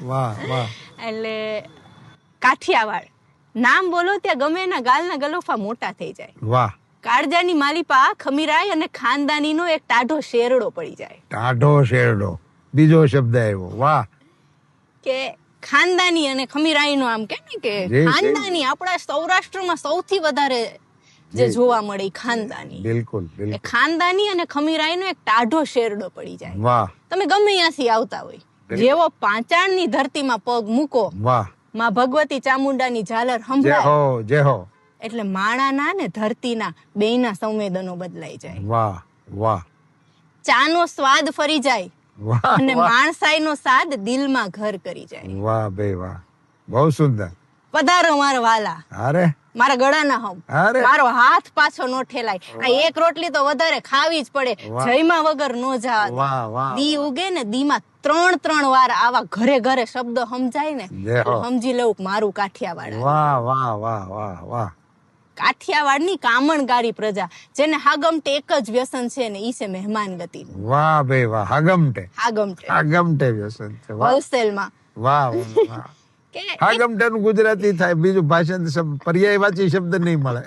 વાહ વાહ. એટલે કાઠિયાવાડ નામ બોલો ત્યાં ગમે એના ગાલના ગલોફા મોટા થઈ જાય. વાહ. કાળજાની માલિપા ખમીરાય અને ખાનદાનીનો એક ટાઢો શેરડો પડી જાય. ટાઢો શેરડો બીજો શબ્દ આવ્યો. વાહ. કે ખાનદાની અને ખમીરાઈનો આમ કે ને કે ખાનદાની આપણા સૌરાષ્ટ્રમાં સૌથી વધારે જે જોવા મળે ઈ ખાનદાની. બિલકુલ એ ખાનદાની અને ખમીરાઈનો એક ટાઢો શેરડો પડી જાય. વાહ. તમે ગમે ત્યાંથી આવતા હોય, જેવો પાંચાળની ધરતીમાં પગ મૂકો, વાહ, માં ભગવતી ચામુંડાની ઝાલર સંભળાય, જય હો જય હો, એટલે માણાના ને ધરતીના બેયના સંવેદનો બદલાઈ જાય. વાહ વાહ. ચાનો સ્વાદ ફરી જાય વાહ અને વાહ. માણસાઈનો સાદ દિલમાં ઘર કરી જાય. વાહ ભાઈ વાહ, બહુ સુંદર. પધારો મારા વાલા, અરે મારા ગળાના હમ, અરે મારો હાથ પાછો નો ઠેલાય. આ એક રોટલી તો વધારે ખાવી જ પડે, જયમાં વગર નો જાવા. વાહ વાહ. દી ઉગે ને દીમાં 3 વાર આવા ઘરે ઘરે શબ્દ સમજાય ને, સમજી લેવું કે મારું કાઠિયાવાડ. વાહ વાહ વાહ વાહ વાહ. કાઠિયાવાડની કામણગારી પ્રજા, જેને હાગમટે એક જ વ્યસન છે ને ઈ છે મહેમાન ગતિ. વાહ ભાઈ વાહ. હાગમટે હાગમટે વ્યસન છે. હોલસેલમાં. વાહ વાહ. હાગમટે નું ગુજરાતી થાય, બીજું ભાષા પર્યાયવાચી શબ્દ નહીં મળે.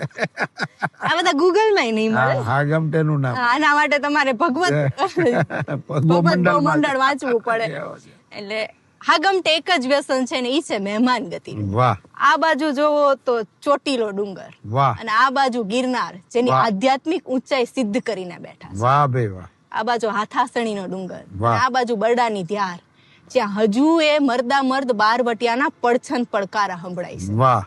આ બધા ગૂગલ માં નહીં મળે. હાગમટે નું નામ. આના માટે તમારે ભગવત મંડળ વાંચવું પડે. એટલે હાગમટે એક જ વ્યસન છે ને ઈ છે મહેમાન ગતિ. વાહ. આ બાજુ જોવો તો ચોટીલો ડુંગર, વાહ, અને આ બાજુ ગિરનાર, જેની આધ્યાત્મિક ઊંચાઈ સિદ્ધ કરીને બેઠા છે. વાહ ભાઈ વાહ. આ બાજુ હાથાસણીનો ડુંગર, વાહ. આ બાજુ બરડાની ધ્યાર, જ્યાં હજુ એ મર્દા મર્દ બારવટિયાના પડછન પડકારા સંભળાય છે. વાહ.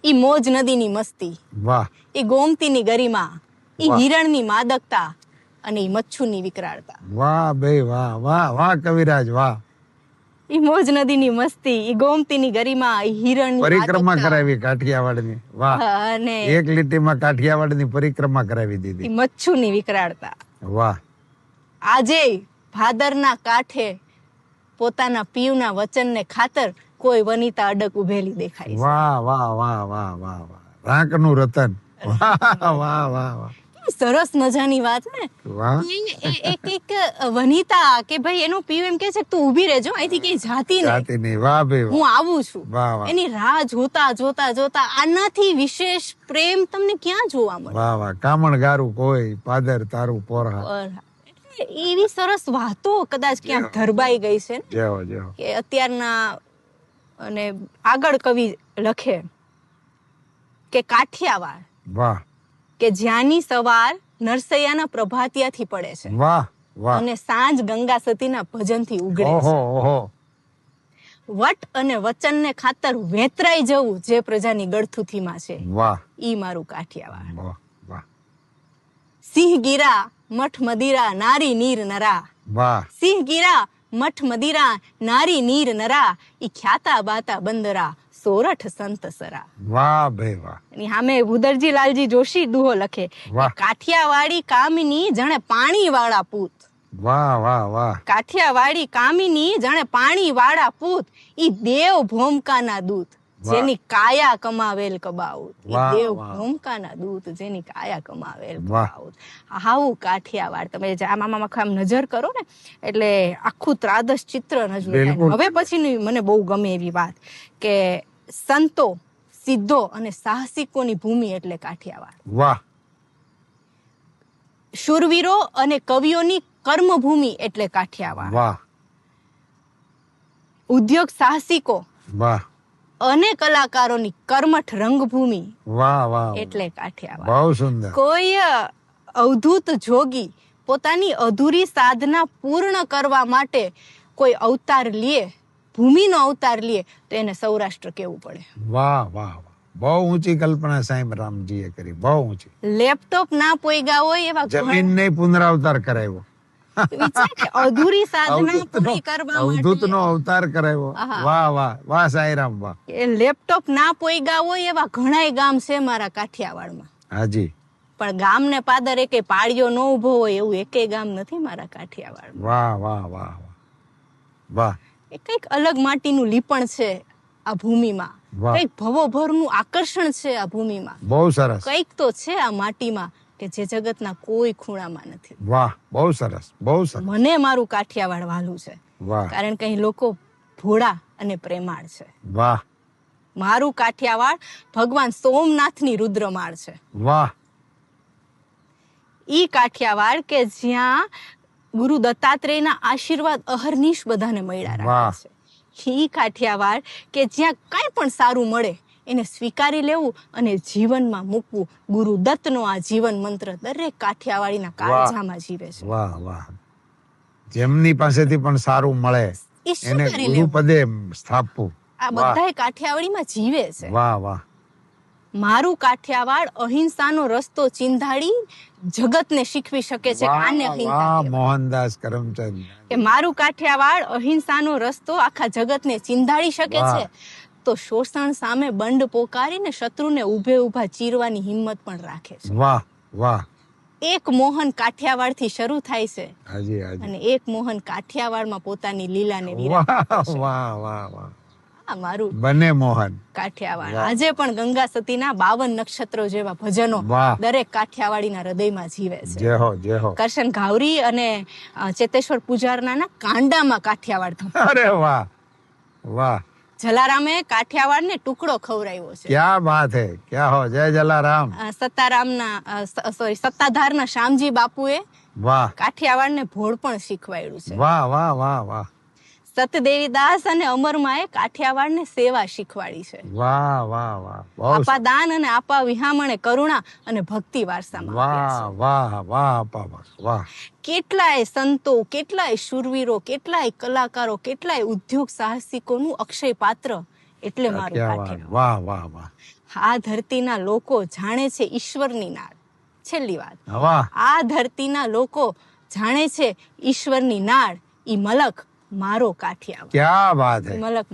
ઈ મોજ નદીની મસ્તી, વાહ. ઈ ગોમતીની ગરિમા, ઈ હિરણની માદકતા અને ઈ મચ્છુની વિકરાળતા. વાહ ભાઈ વાહ વાહ વાહ કવિરાજ વાહ. ઈ મોજ નદીની મસ્તી, ઈ ગોમતીની ગરિમા, ઈ હિરણની પરિક્રમા કરાવી કાઠિયાવાડની. વાહ. અને એક લીટીમાં કાઠિયાવાડની પરિક્રમા કરાવી દીધી. ઈ મચ્છુની વિકરાળતા. વાહ. આજે ભાદરના કાંઠે પોતાના પીવના વચનને ખાતર કોઈ વનિતા અડક ઉભેલી દેખાય છે. વાહ વાહ વાહ વાહ વાહ વાહ. રાંકનું રતન. વાહ વાહ વાહ વાહ. સરસ મજાની વાત ને. વાહ. એક વનિતા કે ભાઈ એનો પીવ એમ કે છે તું ઊભી રહેજો, અહીંથી કઈ જાતી નહીં. વાહ ભાઈ હું આવું છું. વાહ વાહ. એની રાહ જોતા જોતા જોતા આનાથી વિશેષ પ્રેમ તમને ક્યાં જોવા મળે? વાહ વાહ. કામણ ગારું કોઈ પાદર તારું પોરહા. એવી સરસ વાતો કદાચ ક્યાંક ધરબાઈ ગઈ છે કે અત્યારના અને આગળ કવિ લખે કે કાઠિયાવાડ, વાહ, કે જ્યાંની સવાર નરસૈયાના પ્રભાતિયાથી પડે છે. વાહ વાહ. અને સાંજ ગંગા સતીના ભજનથી ઉગડે છે. ઓહો ઓહો. વટ અને વચનને ખાતર વેતરાઈ જવું જે પ્રજાની ગળથુથીમાં છે. વાહ. ઈ મારું કાઠિયાવાડ. વાહ વાહ. સિંહ ગીરા મઠ મદિરા નારી નીર નરા. વાહ. સિંહ ગીરા મઠ મદિરા નારી નીર નરા, ઈ ખ્યાતા બાતા બંદરા સોરઠ સંત સરા. વાહ ભાઈ વાહ. એની સામે ઉદરજી લાલજી જોશી દુહો લખે, કાઠિયાવાડી કામિની જાણે પાણી વાળા પૂત. વાહ વાહ વાહ. કાઠિયાવાડી કામિની જાણે પાણી વાળા પૂત, ઈ દેવ ભોમકાના દૂત જેની કાયા કમાવેલ કબાઉત. ઈ દેવ ભોમકાના દૂત જેની કાયા કમાવેલ કબાઉત. હાવું કાઠિયાવાડ. તમે આમાં આમ નજર કરો ને એટલે આખું ત્રાદસ ચિત્ર નજર થાય. હવે પછીની મને બહુ ગમે એવી વાત કે સંતો, સિદ્ધો અને સાહસિકોની ભૂમિ એટલે કાઠિયાવાડ. વાહ. શૂરવીરો અને કવિઓની કર્મભૂમિ એટલે કાઠિયાવાડ. વાહ. ઉદ્યોગ સાહસિકો, વાહ, અને કલાકારોની કર્મઠ રંગભૂમિ વાહ વાહ એટલે કાઠિયાવાડ. બહુ સુંદર. કોઈ અવધૂત જોગી પોતાની અધૂરી સાધના પૂર્ણ કરવા માટે કોઈ અવતાર લે, ભૂમિનો અવતાર લે, તો એને સૌરાષ્ટ્ર કેવું પડે. વાહ વાહ વાહ. બહુ ઊંચી કલ્પના સાહેબ રામજીએ કરી, બહુ ઊંચી. લેપટોપ ના પોઈગા હોય એવા જમીન ને પુનરાવતાર કરાવ્યો. અધૂરી સાધના પૂરી કરવા માટે અવધૂતનો અવતાર કરાવ્યો. વાહ વાહ વાહ સાઈરામ વાહ. લેપટોપ ના પોઈગા હોય એવા ઘણાય ગામ છે મારા કાઠિયાવાડમાં. હાજી. પણ ગામ ને પાદર એકે પાળિયો ન ઉભો હોય એવું એકેય ગામ નથી મારા કાઠિયાવાડમાં. વાહ વાહ વાહ વાહ. એ કઈક અલગ માટીનું લીપણ છે આ ભૂમિમાં, કઈક ભવોભરનું આકર્ષણ છે આ ભૂમિમાં. બહુ સરસ. કઈક તો છે આ માટીમાં કે જે જગતના કોઈ ખૂણામાં નથી. વાહ, બહુ સરસ, બહુ સરસ. મને મારું કાઠિયાવાડ વાલું છે. વાહ. કારણ કે અહીં લોકો ભોળા અને પ્રેમાળ છે. વાહ મારું કાઠિયાવાડ ભગવાન સોમનાથની રુદ્રમાળ છે. વાહ ઈ કાઠિયાવાડ કે જ્યાં ગુરુ દત્તાત્રેયના આશીર્વાદ અહર્નિશ બધાને મળ્યા રાખે છે. ઈ કાઠિયાવાડ કે જ્યાં કાંઈ પણ સારું મળે એને સ્વીકારી લેવું અને જીવનમાં મૂકવું. ગુરુ દત્તનો આ જીવન મંત્ર દરેક કાઠિયાવાડીના કાળજામાં જીવે છે. વાહ વાહ જેમની પાસેથી પણ સારું મળે એ એને સ્વીકારી લેવું. ગુરુપદે સ્થાપવું. આ બધાય કાઠિયાવાડીમાં જીવે છે. વાહ વાહ મારું કાઠિયાવાડ અહિંસાનો રસ્તો ચિંધાડી જગતને શીખવી શકે છે. આને અહિંસા વાહ કહેવાય. મોહનદાસ કરમચંદ. કે મારું કાઠિયાવાડ અહિંસાનો રસ્તો આખા જગતને ચિંધાડી શકે વાહ. છે તો શોષણ સામે બંડ પોકારીને શત્રુને ઊભે ઊભા ચીરવાની હિંમત પણ રાખે છે. વાહ વાહ એક મોહન કાઠિયાવાડથી શરૂ થાય છે હાજી હાજી અને એક મોહન કાઠિયાવાડમાં પોતાની લીલાને વાહ વિરામ આપે છે. વાહ વાહ વાહ આ મારું બને મોહન. કાઠિયાવાડ. વાહ. આજે પણ ગંગા સતીના 52 નક્ષત્રો જેવા ભજનો વાહ. દરેક કાઠિયાવાડીના હૃદયમાં જીવે છે. જય હો જય હો. કરશન ઘાવરી અને ચેતેશ્વર પૂજારનાના કાંડામાં કાઠિયાવાડ ધમ. અરે વાહ વાહ જલારામે કાઠિયાવાડને ટુકડો ખવડાવ્યો છે. ક્યા બાત હે ક્યા હો જય જલારામ. સત્તાધારના શામજી બાપુએ વાહ કાઠિયાવાડને ભોળ પણ શીખવાડ્યું છે. વાહ વાહ વાહ વાહ સતદેવીદાસ અને અમરમાએ કાઠિયાવાડને સેવા શીખવાડી છે. વાહ વાહ વાહ બહુ આપા દાન અને આપા વિહામણે કરુણા અને ભક્તિ વારસામાં આપ્યા છે. વાહ વાહ વાહ આપા વાહ વાહ કેટલાય સંતો, કેટલાય શૂરવીરો, કેટલાય કલાકારો, કેટલાય ઉદ્યોગ સાહસિકોનું અક્ષય પાત્ર એટલે મારું કાઠિયાવાડ. કાઠિયાવાડ. વાહ વાહ વાહ આ ધરતીના લોકો જાણે છે ઈશ્વરની નાળ. છેલ્લી વાત, વાહ આ ધરતીના લોકો જાણે છે ઈશ્વરની નાળ. ઈ મલક મારો કાઠિયાવાડ. ક્યા બાત હે. ઈ મલક